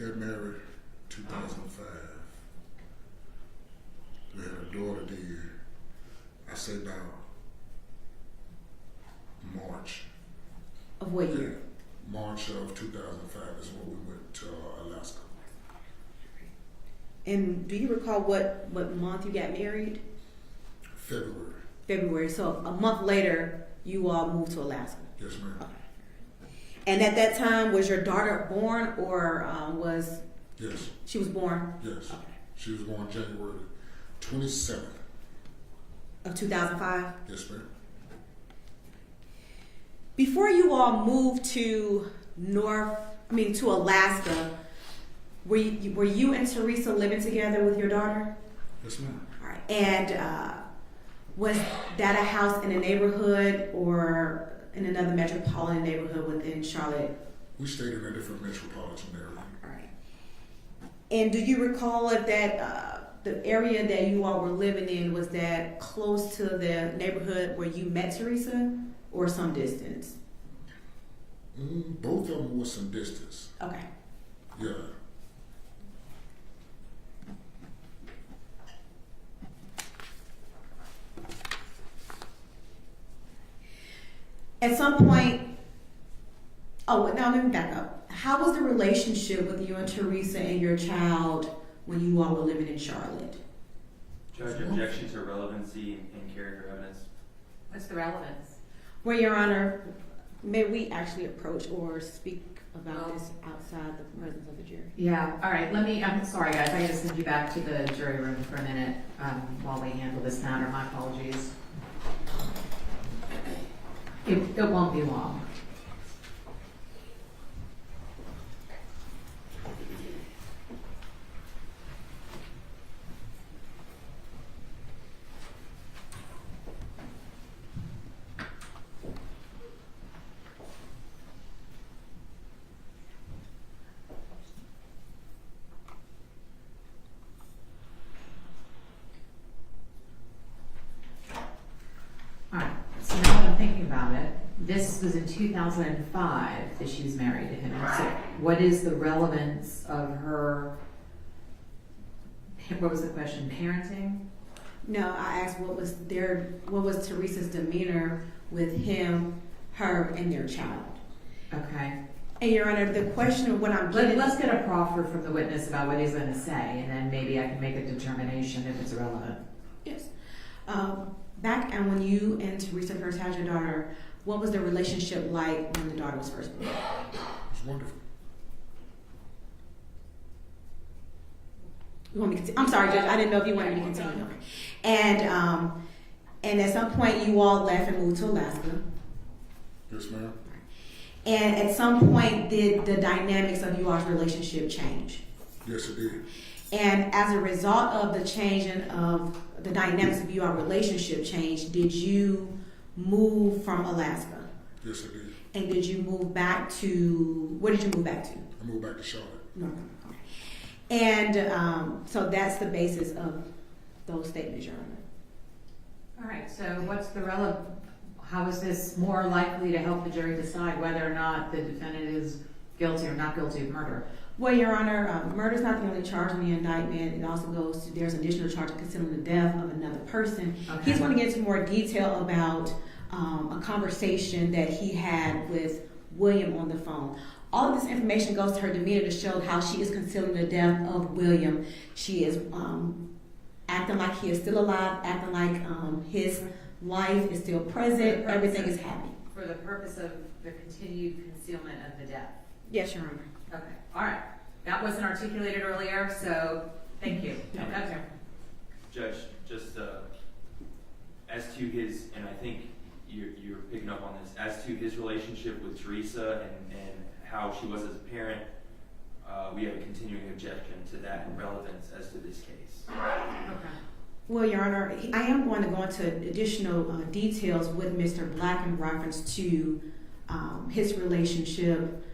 got married 2005. We had a daughter then. I say now March. Of what year? March of 2005 is when we went to Alaska. And do you recall what month you got married? February. February. So a month later, you all moved to Alaska. Yes, ma'am. Okay. And at that time, was your daughter born, or was Yes. she was born? Yes. Okay. She was born January 27th. Of 2005. Yes, ma'am. Before you all moved to to Alaska, were you and Teresa living together with your daughter? Yes, ma'am. All right. And was that a house in a neighborhood or in another metropolitan neighborhood within Charlotte? We stayed in a different metropolitan area. All right. And do you recall if that the area that you all were living in, was that close to the neighborhood where you met Teresa, or some distance? Both of them was some distance. Okay. Yeah. At some point, now let me back up. How was the relationship with you and Teresa and your child when you all were living in Charlotte? Judge, objection to relevancy and character evidence. What's the relevance? Well, Your Honor, may we actually approach or speak about this outside the presence of the jury? Yeah, all right, I'm sorry guys, I gotta send you back to the jury room for a minute while we handle this matter. My apologies. It won't be long. Alright, so now that I'm thinking about it, this was in 2005 that she was married to him. So what is the relevance of her, what was the question, parenting? No, I asked what was Teresa's demeanor with him, her, and their child. Okay. And Your Honor, the question of what I'm getting... Let's get a proffer from the witness about what he's going to say, and then maybe I can make a determination if it's relevant. Yes. Back and when you and Teresa first had your daughter, what was the relationship like when the daughter was first born? It was wonderful. You want me to continue? I'm sorry, Judge. I didn't know if you wanted me to continue. Okay. And at some point, you all left and moved to Alaska. Yes, ma'am. And at some point, did the dynamics of you all's relationship change? Yes, it did. And as a result of the changing of the dynamics of your relationship change, did you move from Alaska? Yes, I did. And did you move back to, where did you move back to? I moved back to Charlotte. North Carolina. Okay. And so that's the basis of those statements, Your Honor. All right, so what's the how is this more likely to help the jury decide whether or not the defendant is guilty or not guilty of murder? Well, Your Honor, murder is not the only charge in the indictment. It also goes to, there's an additional charge of concealing the death of another person. Okay. He's going to get into more detail about a conversation that he had with William on the phone. All of this information goes to her demeanor to show how she is concealing the death of William. She is acting like he is still alive, acting like his life is still present, everything is happy. For the purpose of the continued concealment of the death? Yes, Your Honor. Okay, all right. That wasn't articulated earlier, so thank you. Okay. Judge, just as to his, and I think you're picking up on this, as to his relationship with Teresa and how she was as a parent, we have a continuing objection to that relevance as to this case. Okay. Well, Your Honor, I am going to go into additional details with Mr. Black in reference to his relationship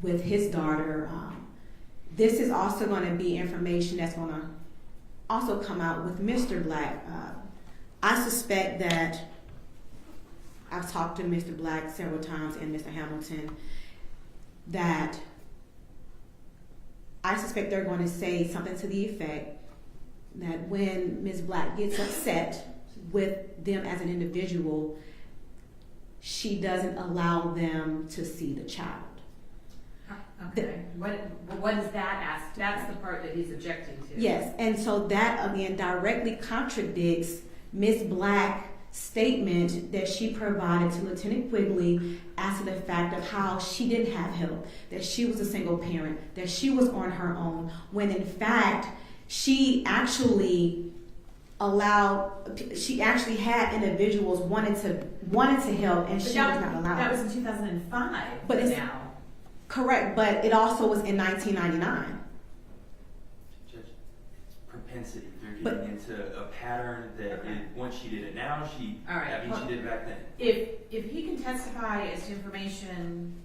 with his daughter. This is also going to be information that's going to also come out with Mr. Black. I suspect that I've talked to Mr. Black several times and Mr. Hamilton that I suspect they're going to say something to the effect that when Ms. Black gets upset with them as an individual, she doesn't allow them to see the child. Okay, what is that ask? That's the part that he's objecting to. Yes, and so that again directly contradicts Ms. Black's statement that she provided to Lieutenant Quigley as to the fact of how she didn't have help, that she was a single parent, that she was on her own, when in fact she actually had individuals wanted to help, and she was not allowed. That was in 2005. But it's now. Correct, but it also was in 1999. Judge, it's propensity. They're But- getting into a pattern that Okay. once she did it now, All right. that means she did it back then. If he can testify as to information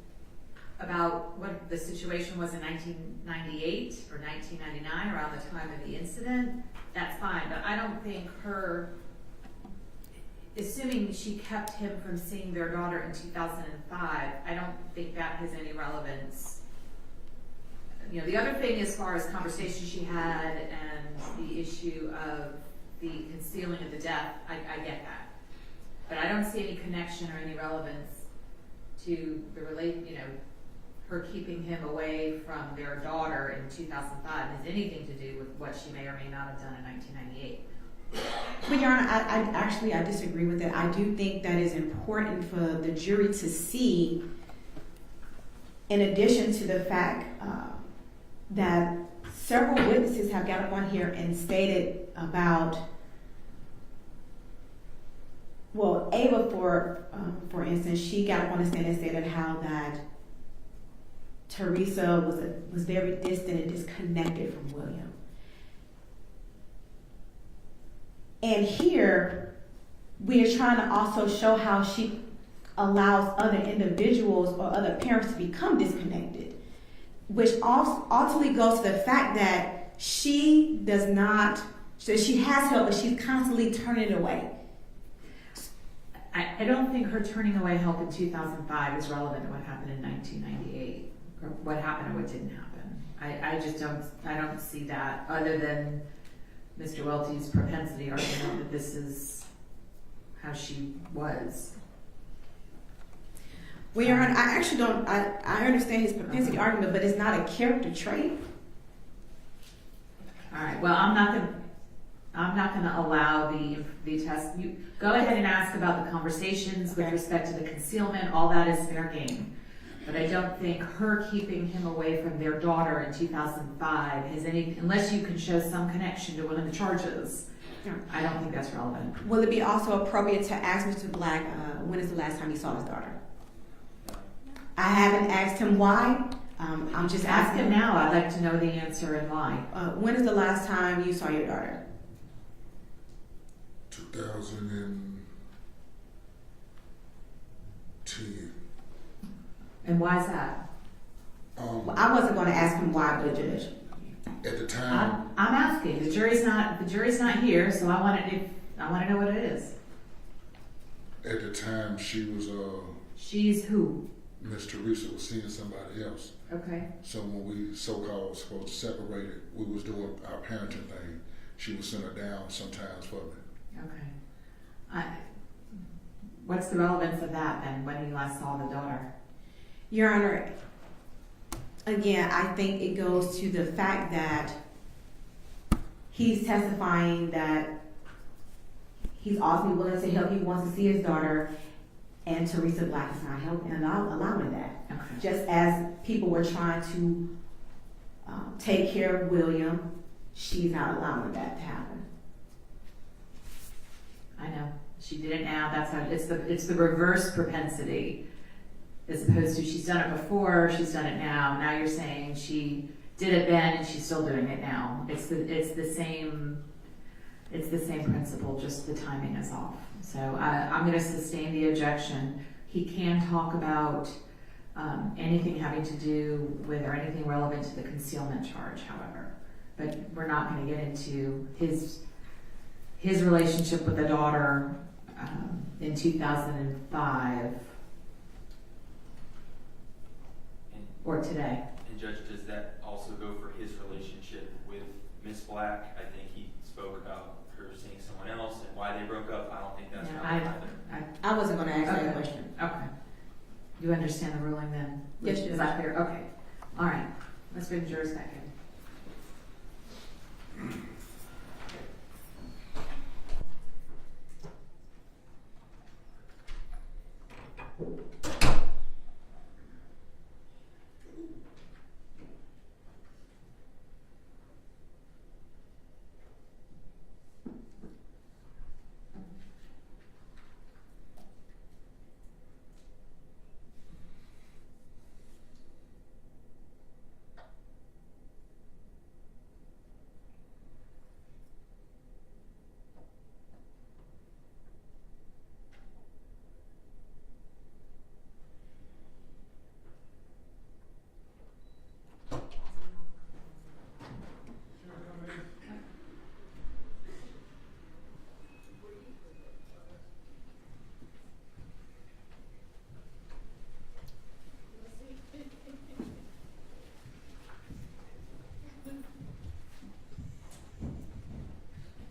about what the situation was in 1998 or 1999, around the time of the incident, that's fine. But I don't think assuming she kept him from seeing their daughter in 2005, I don't think that has any relevance. You know, the other thing as far as conversations she had and the issue of the concealing of the death, I get that. But I don't see any connection or any relevance to her keeping him away from their daughter in 2005 has anything to do with what she may or may not have done in 1998. But Your Honor, I disagree with that. I do think that is important for the jury to see, in addition to the fact that several witnesses have got up on here and stated about, well, Ava, for instance, she got up on the stand and stated how that Teresa was very distant and disconnected from William. And here, we are trying to also show how she allows other individuals or other parents to become disconnected, which ultimately goes to the fact that she has help, but she's constantly turning it away. I don't think her turning away help in 2005 is relevant to what happened in 1998, or what happened or what didn't happen. I don't see that, other than Mr. Welty's propensity argument that this is how she was. Well, Your Honor, I actually don't. I understand his propensity argument, but it's not a character trait. All right. Well, I'm not going to allow the test. You go ahead and ask about the conversations with respect to the concealment. All that is fair game. But I don't think her keeping him away from their daughter in 2005 has any, unless you can show some connection to one of the charges. I don't think that's relevant. Will it be also appropriate to ask Mr. Black when is the last time he saw his daughter? I haven't asked him why. I'm just Ask asking him now. I'd like to know the answer and why. When is the last time you saw your daughter? 2010. And why is that? Well, I wasn't going to ask him why, but Judge. At the time, I'm asking. The jury's not here, so I want to know what it is. at the time she was She's who? Miss Teresa was seeing somebody else. Okay. So when we so-called supposed to separate it, we was doing our parenting thing. She would send her down sometimes for me. Okay. What's the relevance of that then, when you last saw the daughter? Your Honor, again, I think it goes to the fact that he's testifying that he's ultimately willing to help. He wants to see his daughter, and Teresa Black is not helping and allowing that. Okay. Just as people were trying to take care of William, she's not allowing that to happen. I know. She did it now. That's how it's the reverse propensity. As opposed to she's done it before, she's done it now. Now you're saying she did it then and she's still doing it now. It's the same principle, just the timing is off. So I'm going to sustain the objection. He can talk about anything having to do with or anything relevant to the concealment charge, however. But we're not going to get into his relationship with the daughter in 2005 or today. And And Judge, does that also go for his relationship with Miss Black? I think he spoke about her seeing someone else and why they broke up. I don't think that's Yeah, relevant either. I wasn't going to ask Okay. that question. Okay. You understand the ruling then? Yes, Is Judge. that clear? Okay. All right. Let's bring jurors back in.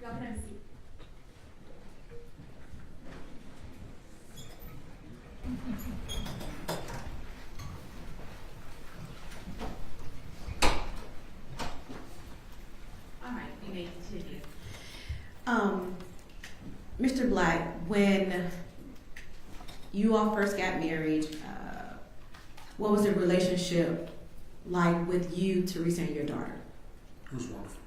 Go ahead and see. All right, you may continue. Mr. Black, when you all first got married, what was the relationship like with you, Teresa, and your daughter? It was wonderful.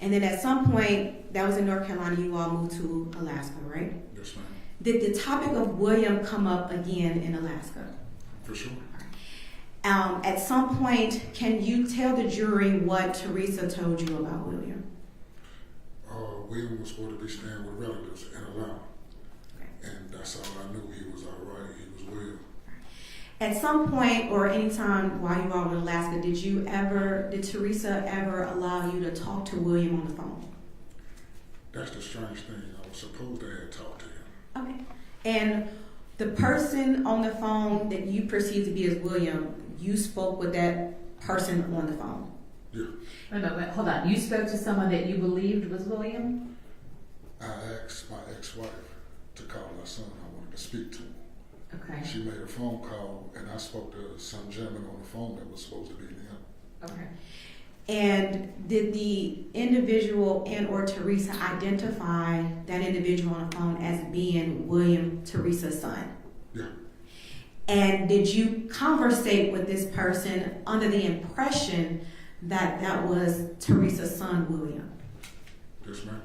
And then at some point, that was in North Carolina, you all moved to Alaska, right? Yes, ma'am. Did the topic of William come up again in Alaska? For sure. At some point, can you tell the jury what Teresa told you about William? William was going to be staying with relatives in Atlanta. Okay. And that's all I knew. He was all right. He was well. At some point or any time while you were in Alaska, did Teresa ever allow you to talk to William on the phone? That's the strange thing. I was supposed to have talked to him. Okay. And the person on the phone that you perceive to be as William, you spoke with that person on the phone? Yeah. Wait a minute, hold on. You spoke to someone that you believed was William? I asked my ex-wife to call our son. I wanted to speak to him. Okay. She made a phone call, and I spoke to some gentleman on the phone that was supposed to be him. Okay. And did the individual and or Teresa identify that individual on the phone as being William, Teresa's son? Yeah. And did you conversate with this person under the impression that that was Teresa's son, William? Yes, ma'am.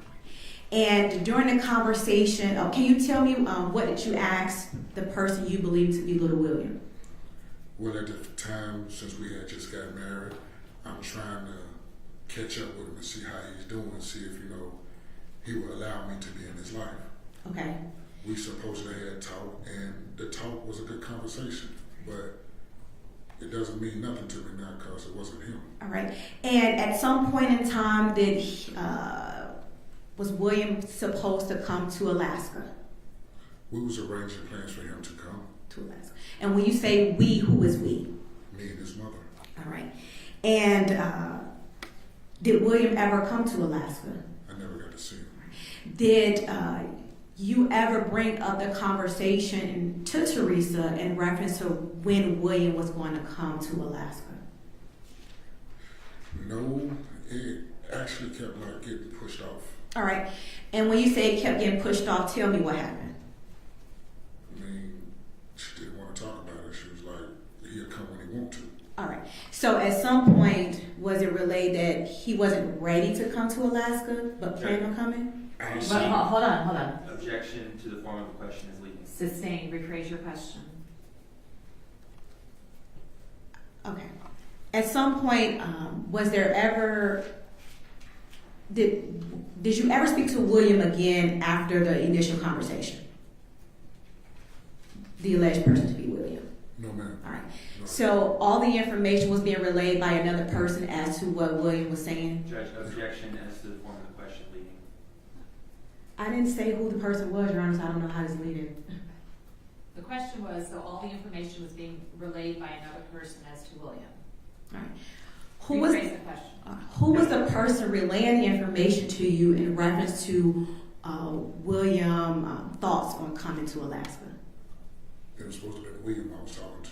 And during the conversation, can you tell me what did you ask the person you believe to be little William? Well, at the time, since we had just got married, I'm trying to catch up with him and see how he's doing, see if, he will allow me to be in his life. Okay. We supposedly had talk, and the talk was a good conversation, but it doesn't mean nothing to me now because it wasn't him. All right. And at some point in time, was William supposed to come to Alaska? We was arranging plans for him to come, To Alaska. And when you say we, who is we? me and his mother. All right. And did William ever come to Alaska? I never got to see him. Did you ever bring up the conversation to Teresa in reference to when William was going to come to Alaska? No, it actually kept getting pushed off. All right. And when you say it kept getting pushed off, tell me what happened. I mean, she didn't want to talk about it. She was like, he'll come when he want to. All right. So at some point, was it relayed that he wasn't ready to come to Alaska, but planned on coming? I But, hold on. Objection to the form of the question is leading. Sustained. Rephrase your question. Okay. At some point, was there ever did you ever speak to William again after the initial conversation? The alleged person to be William. No, ma'am. All right. No. So all the information was being relayed by another person as to what William was saying. Judge, objection as to the form of the question leading. I didn't say who the person was, Your Honor, so I don't know how this leading. The question was, so all the information was being relayed by another person as to William. All right. Who was Rephrase the question. who was the person relaying the information to you in reference to William thoughts on coming to Alaska? It was supposed to be William I was talking to.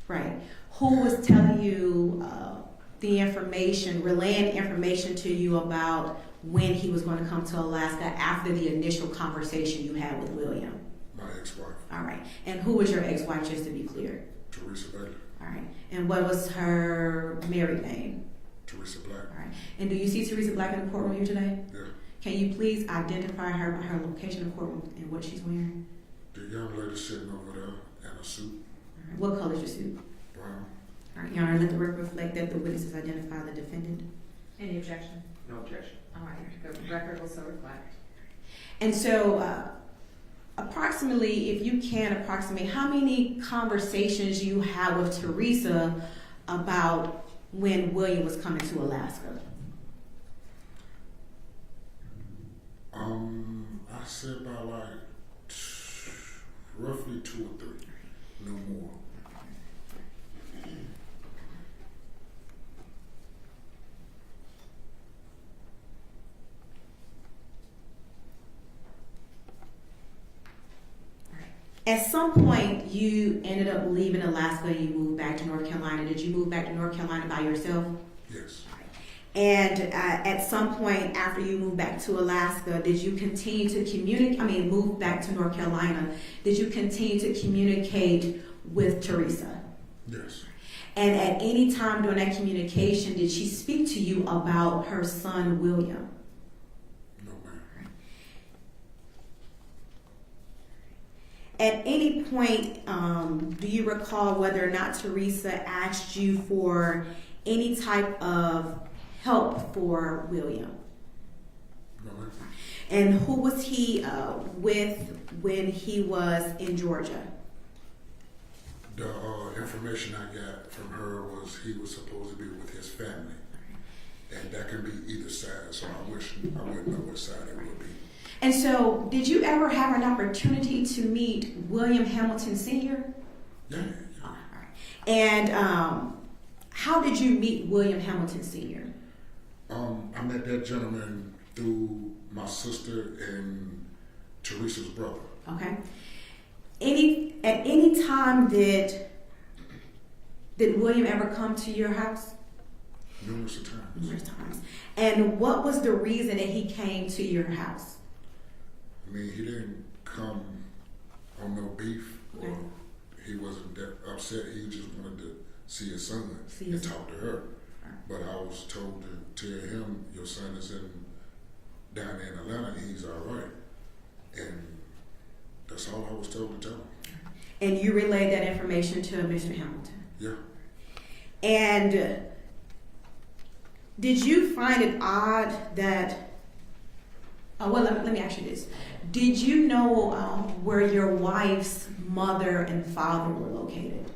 Right. Who was telling you the information, relaying information to you about when he was going to come to Alaska after the initial conversation you had with William? My ex-wife, All right. And who was your ex-wife, just to be clear? Teresa Black. All right. And what was her married name? Teresa Black. All right. And do you see Teresa Black in the courtroom here today? Yeah. Can you please identify her by her location in the courtroom and what she's wearing? The young lady sitting over there in a suit, All right. What color is your suit? brown. All right. Your Honor, let the record reflect that the witnesses identify the defendant. Any objection? No objection. All right, the record will so reflect. And so, approximately, if you can approximate, how many conversations you had with Teresa about when William was coming to Alaska? I said about like roughly 2 or 3, no more. At some point, you ended up leaving Alaska and you moved back to North Carolina. Did you move back to North Carolina by yourself? Yes. And at some point after you moved back to Alaska, did you continue to communicate? Move back to North Carolina. Did you continue to communicate with Teresa? Yes. And at any time during that communication, did she speak to you about her son, William? No, ma'am. At any point, do you recall whether or not Teresa asked you for any type of help for William? No, ma'am. And who was he with when he was in Georgia? The information I got from her was he was supposed to be with his family. And that can be either side, so I wouldn't know which side it would be. And so, did you ever have an opportunity to meet William Hamilton Sr.? Yeah. All right. And how did you meet William Hamilton Sr.? I met that gentleman through my sister and Teresa's brother. Okay. At any time did William ever come to your house? Numerous of times. Numerous times. And what was the reason that he came to your house? I mean, he didn't come on no beef, or Okay. he wasn't that upset. He just wanted to see his son See and his talk to her. Right. But I was told to tell him, your son is down there in Atlanta and he's all right. And that's all I was told to tell him. And you relayed that information to Mr. Hamilton. Yeah. And did you find it odd that, let me ask you this. Did you know where your wife's mother and father were located?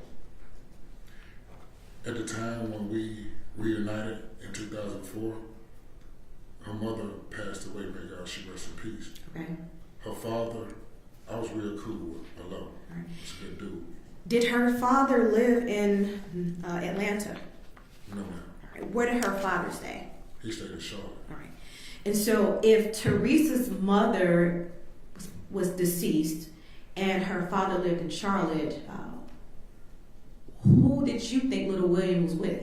At the time when we reunited in 2004, her mother passed away, may God she rest in peace. Okay. Her father, I was real cool with, alone. Right. He's a good dude. Did her father live in Atlanta? No, ma'am. All right. Where did her father stay? He stayed in Charlotte. All right. And so if Teresa's mother was deceased and her father lived in Charlotte, who did you think little William was with?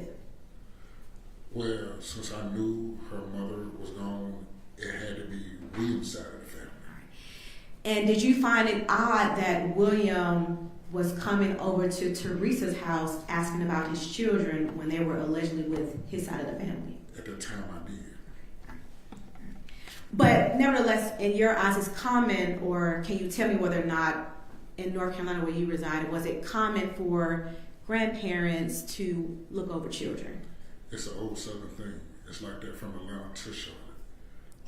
Well, since I knew her mother was gone, it had to be William's side of the family. And did you find it odd that William was coming over to Teresa's house asking about his children when they were allegedly with his side of the family? At the time I did. But nevertheless, in your eyes, is common, or can you tell me whether or not in North Carolina where you resided, was it common for grandparents to look over children? It's an old Southern thing. It's like that from Atlanta to Charlotte.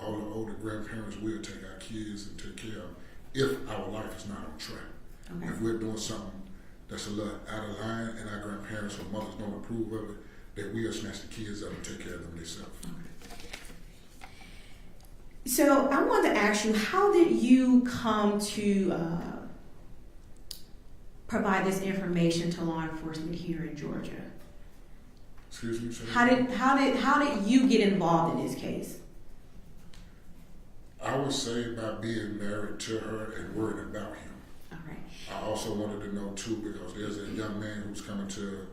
All the older grandparents will take our kids and take care of them if our life is not on track. Okay. If we're doing something that's a little out of line and our grandparents or mothers don't approve of it, then we'll snatch the kids up and take care of them themselves. So I wanted to ask you, how did you come to provide this information to law enforcement here in Georgia? Excuse me, sir? How did you get involved in this case? I would say by being married to her and worried about him. All right. I also wanted to know too, because there's a young man who's coming to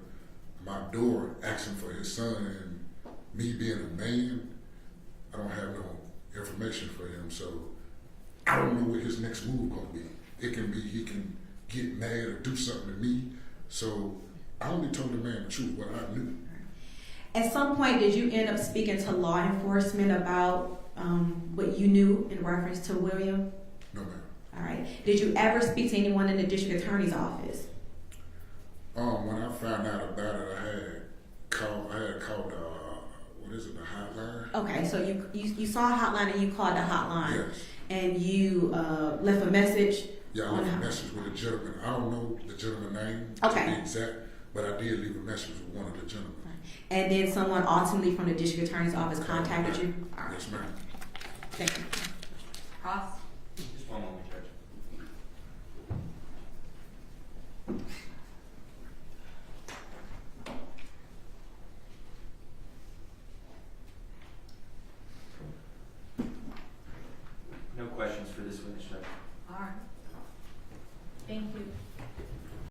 my door asking for his son, and me being a man, I don't have no information for him, so I don't know what his next move gonna be. It can be he can get mad or do something to me, so I only told the man the truth, what I knew. At some point, did you end up speaking to law enforcement about what you knew in reference to William? No, ma'am. All right. Did you ever speak to anyone in the district attorney's office? When I found out about it, I had called the hotline? Okay, so you saw a hotline and you called the hotline. Yes. And you left a message. Yeah, I on left a the message with a gentleman. I don't know the gentleman's name Okay. to be exact, but I did leave a message with one of the gentlemen. And then someone ultimately from the district attorney's office contacted you? All right. Yes, ma'am. Thank you. Ross? Just one moment, Judge. No questions for this witness, Judge. All right. Thank you.